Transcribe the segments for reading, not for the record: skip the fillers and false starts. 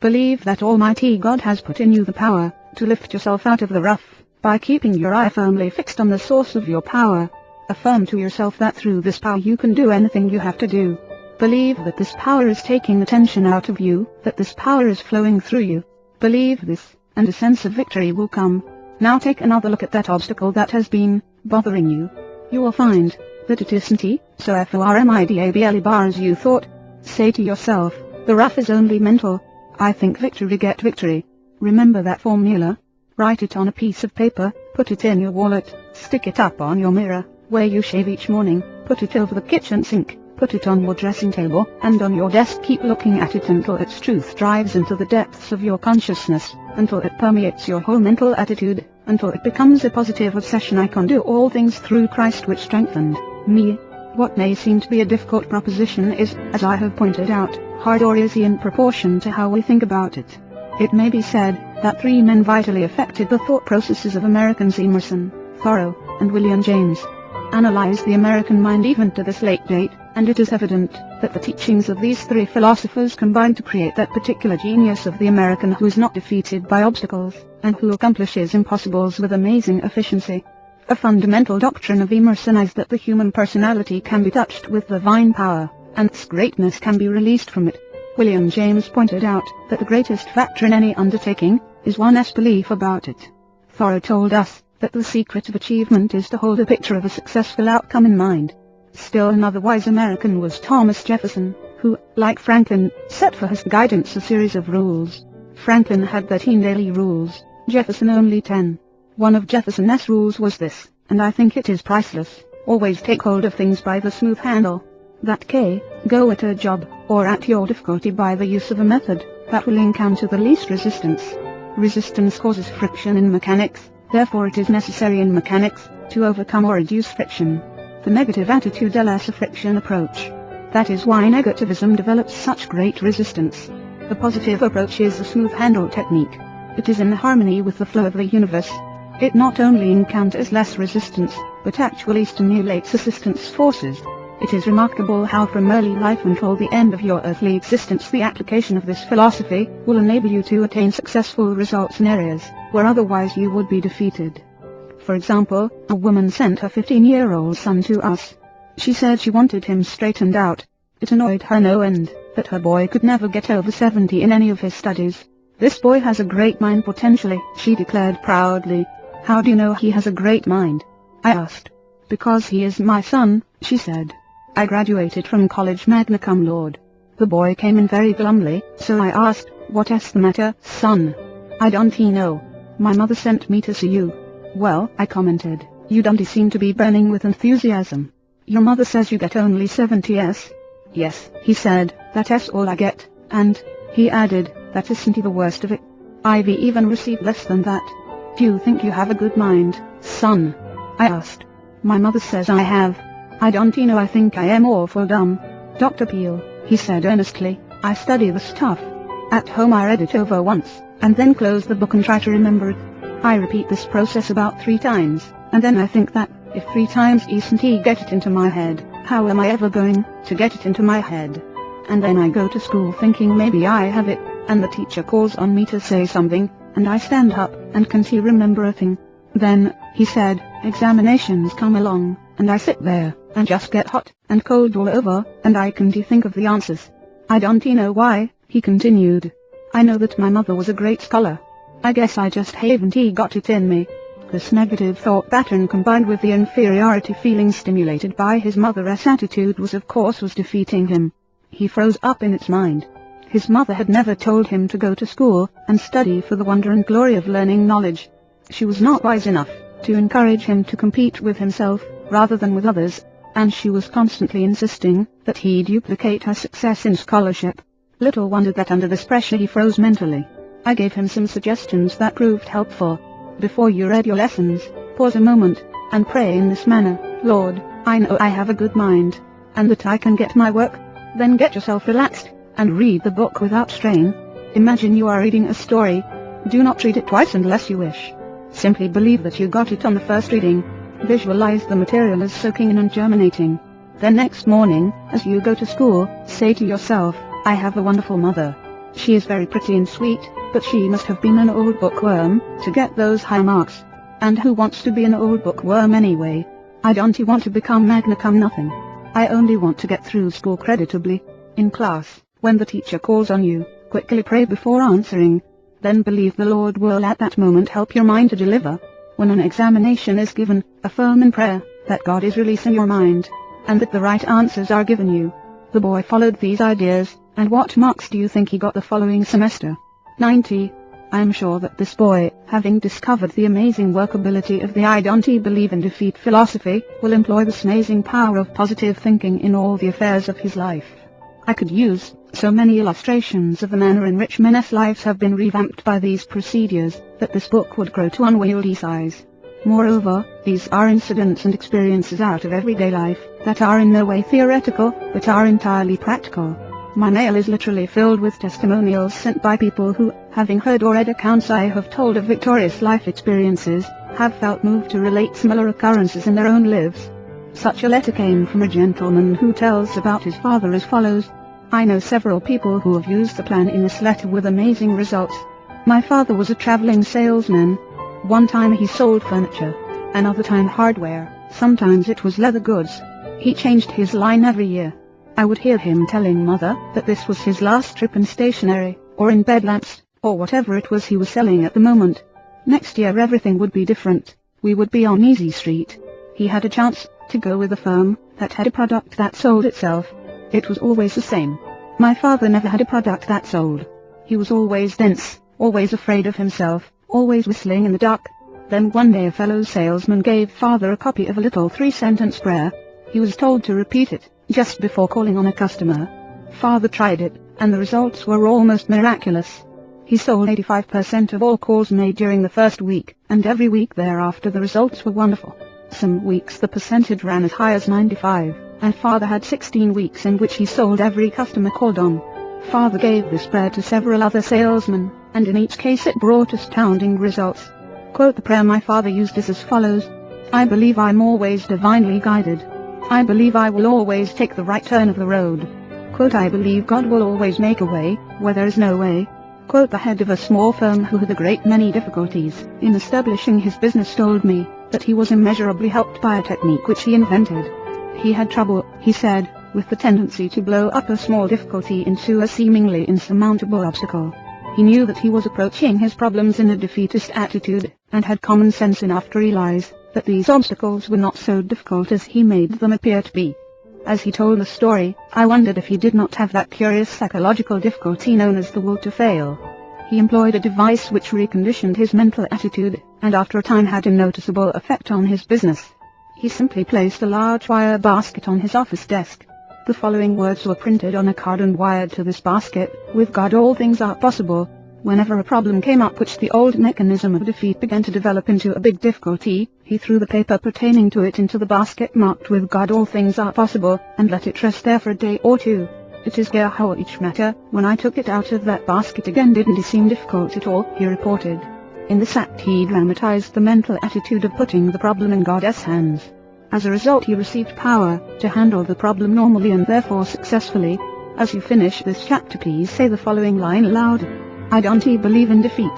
Believe that Almighty God has put in you the power to lift yourself out of the rough, by keeping your eye firmly fixed on the source of your power. Affirm to yourself that through this power you can do anything you have to do. Believe that this power is taking the tension out of you, that this power is flowing through you. Believe this, and a sense of victory will come. Now take another look at that obstacle that has been bothering you. You will find that it isn't so formidable as you thought. Say to yourself, the rough is only mental. I think victory get victory. Remember that formula. Write it on a piece of paper, put it in your wallet, stick it up on your mirror, where you shave each morning, put it over the kitchen sink, put it on your dressing table, and on your desk. Keep looking at it until its truth drives into the depths of your consciousness, until it permeates your whole mental attitude, until it becomes a positive obsession. I can do all things through Christ which strengthened me. What may seem to be a difficult proposition is, as I have pointed out, hard or easy in proportion to how we think about it. It may be said that three men vitally affected the thought processes of Americans: Emerson, Thoreau, and William James. Analyze the American mind even to this late date, and it is evident that the teachings of these three philosophers combine to create that particular genius of the American who is not defeated by obstacles, and who accomplishes impossibles with amazing efficiency. A fundamental doctrine of Emerson is that the human personality can be touched with divine power, and its greatness can be released from it. William James pointed out that the greatest factor in any undertaking is one's belief about it. Thoreau told us that the secret of achievement is to hold a picture of a successful outcome in mind. Still another wise American was Thomas Jefferson, who, like Franklin, set for his guidance a series of rules. Franklin had 13 daily rules, Jefferson only 10. One of Jefferson's rules was this, and I think it is priceless: always take hold of things by the smooth handle. That go at a job, or at your difficulty by the use of a method that will encounter the least resistance. Resistance causes friction in mechanics, therefore it is necessary in mechanics to overcome or reduce friction. The negative attitude a lesser friction approach. That is why negativism develops such great resistance. The positive approach is the smooth handle technique. It is in harmony with the flow of the universe. It not only encounters less resistance, but actually stimulates resistance forces. It is remarkable how from early life until the end of your earthly existence the application of this philosophy will enable you to attain successful results in areas where otherwise you would be defeated. For example, a woman sent her 15-year-old son to us. She said she wanted him straightened out. It annoyed her no end that her boy could never get over 70 in any of his studies. "This boy has a great mind potentially," she declared proudly. "How do you know he has a great mind?" I asked. "Because he is my son," she said. "I graduated from college magna cum laude." The boy came in very glumly, so I asked, "What's the matter, son?" "I don't know. My mother sent me to see you." "Well," I commented, "you don't seem to be burning with enthusiasm. Your mother says you get only 70s. "Yes," he said, "that's all I get," and, he added, "that isn't the worst of it. I've even received less than that." "Do you think you have a good mind, son?" I asked. "My mother says I have. I don't know, I think I am awful dumb." "Dr. Peel," he said earnestly, "I study the stuff. At home I read it over once, and then close the book and try to remember it. I repeat this process about 3 times, and then I think that, if 3 times isn't get it into my head, how am I ever going to get it into my head? And then I go to school thinking maybe I have it, and the teacher calls on me to say something, and I stand up and can't remember a thing. Then," he said, "examinations come along, and I sit there, and just get hot and cold all over, and I can't think of the answers. I don't know why," he continued. "I know that my mother was a great scholar. I guess I just haven't got it in me." This negative thought pattern combined with the inferiority feeling stimulated by his mother's attitude was defeating him. He froze up in its mind. His mother had never told him to go to school and study for the wonder and glory of learning knowledge. She was not wise enough to encourage him to compete with himself rather than with others, and she was constantly insisting that he duplicate her success in scholarship. Little wonder that under this pressure he froze mentally. I gave him some suggestions that proved helpful. Before you read your lessons, pause a moment, and pray in this manner: "Lord, I know I have a good mind, and that I can get my work." Then get yourself relaxed, and read the book without strain. Imagine you are reading a story. Do not read it twice unless you wish. Simply believe that you got it on the first reading. Visualize the material as soaking in and germinating. Then next morning, as you go to school, say to yourself, "I have a wonderful mother. She is very pretty and sweet, but she must have been an old bookworm to get those high marks. And who wants to be an old bookworm anyway? I don't want to become magna cum nothing. I only want to get through school creditably. In class, when the teacher calls on you, quickly pray before answering. Then believe the Lord will at that moment help your mind to deliver. When an examination is given, affirm in prayer that God is releasing your mind, and that the right answers are given you. The boy followed these ideas, and what marks do you think he got the following semester? 90. I am sure that this boy, having discovered the amazing workability of the I don't believe in defeat philosophy, will employ this amazing power of positive thinking in all the affairs of his life. I could use so many illustrations of the manner in which men's lives have been revamped by these procedures, that this book would grow to unwieldy size. Moreover, these are incidents and experiences out of everyday life, that are in no way theoretical, but are entirely practical. My mail is literally filled with testimonials sent by people who, having heard or read accounts I have told of victorious life experiences, have felt moved to relate similar occurrences in their own lives. Such a letter came from a gentleman who tells about his father as follows. I know several people who have used the plan in this letter with amazing results. My father was a traveling salesman. One time he sold furniture, another time hardware, sometimes it was leather goods. He changed his line every year. I would hear him telling mother that this was his last trip in stationery, or in bed lamps, or whatever it was he was selling at the moment. Next year everything would be different. We would be on Easy Street. He had a chance to go with a firm that had a product that sold itself. It was always the same. My father never had a product that sold. He was always dense, always afraid of himself, always whistling in the dark. Then one day a fellow salesman gave father a copy of a little 3-sentence prayer. He was told to repeat it just before calling on a customer. Father tried it, and the results were almost miraculous. He sold 85% of all calls made during the first week, and every week thereafter the results were wonderful. Some weeks the percentage ran as high as 95, and father had 16 weeks in which he sold every customer called on. Father gave this prayer to several other salesmen, and in each case it brought astounding results. Quote, the prayer my father used is as follows. I believe I'm always divinely guided. I believe I will always take the right turn of the road. Quote, I believe God will always make a way where there is no way. Quote, the head of a small firm who had a great many difficulties in establishing his business told me that he was immeasurably helped by a technique which he invented. He had trouble, he said, with the tendency to blow up a small difficulty into a seemingly insurmountable obstacle. He knew that he was approaching his problems in a defeatist attitude, and had common sense enough to realize that these obstacles were not so difficult as he made them appear to be. As he told the story, I wondered if he did not have that curious psychological difficulty known as the will to fail. He employed a device which reconditioned his mental attitude, and after a time had a noticeable effect on his business. He simply placed a large wire basket on his office desk. The following words were printed on a card and wired to this basket: with God all things are possible. Whenever a problem came up which the old mechanism of defeat began to develop into a big difficulty, he threw the paper pertaining to it into the basket marked with God all things are possible, and let it rest there for a day or two. It is here how each matter, when I took it out of that basket again, didn't seem difficult at all, he reported. In this act he dramatized the mental attitude of putting the problem in God's hands. As a result he received power to handle the problem normally and therefore successfully. As you finish this chapter, please say the following line aloud. I don't believe in defeat.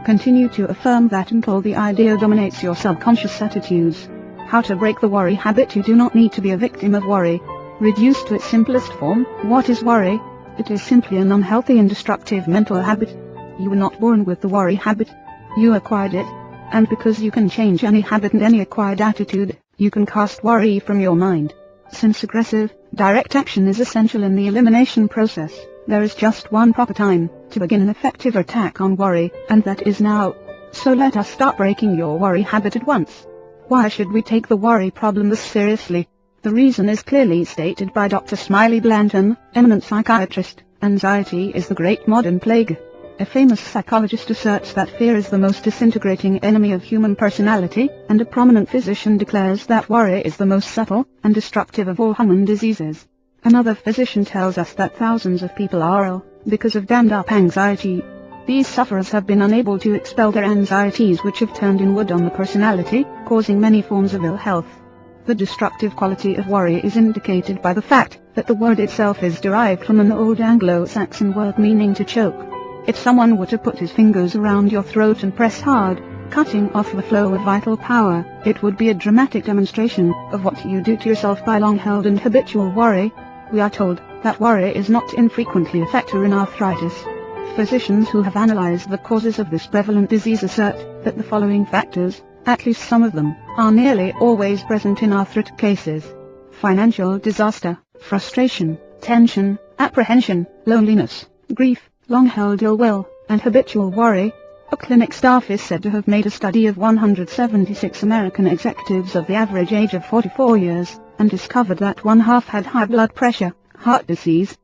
Continue to affirm that until the idea dominates your subconscious attitudes. How to break the worry habit? You do not need to be a victim of worry. Reduced to its simplest form, what is worry? It is simply an unhealthy and destructive mental habit. You were not born with the worry habit. You acquired it. And because you can change any habit and any acquired attitude, you can cast worry from your mind. Since aggressive, direct action is essential in the elimination process, there is just one proper time to begin an effective attack on worry, and that is now. So let us start breaking your worry habit at once. Why should we take the worry problem this seriously? The reason is clearly stated by Dr. Smiley Blanton, eminent psychiatrist. Anxiety is the great modern plague. A famous psychologist asserts that fear is the most disintegrating enemy of human personality, and a prominent physician declares that worry is the most subtle and destructive of all human diseases. Another physician tells us that thousands of people are ill because of dammed-up anxiety. These sufferers have been unable to expel their anxieties, which have turned inward on the personality, causing many forms of ill health. The destructive quality of worry is indicated by the fact that the word itself is derived from an old Anglo-Saxon word meaning to choke. If someone were to put his fingers around your throat and press hard, cutting off the flow of vital power, it would be a dramatic demonstration of what you do to yourself by long-held and habitual worry. We are told that worry is not infrequently a factor in arthritis. Physicians who have analyzed the causes of this prevalent disease assert that the following factors, at least some of them, are nearly always present in arthritic cases: financial disaster, frustration, tension, apprehension, loneliness, grief, long-held ill will, and habitual worry. A clinic staff is said to have made a study of 176 American executives of the average age of 44 years, and discovered that one half had high blood pressure, heart disease,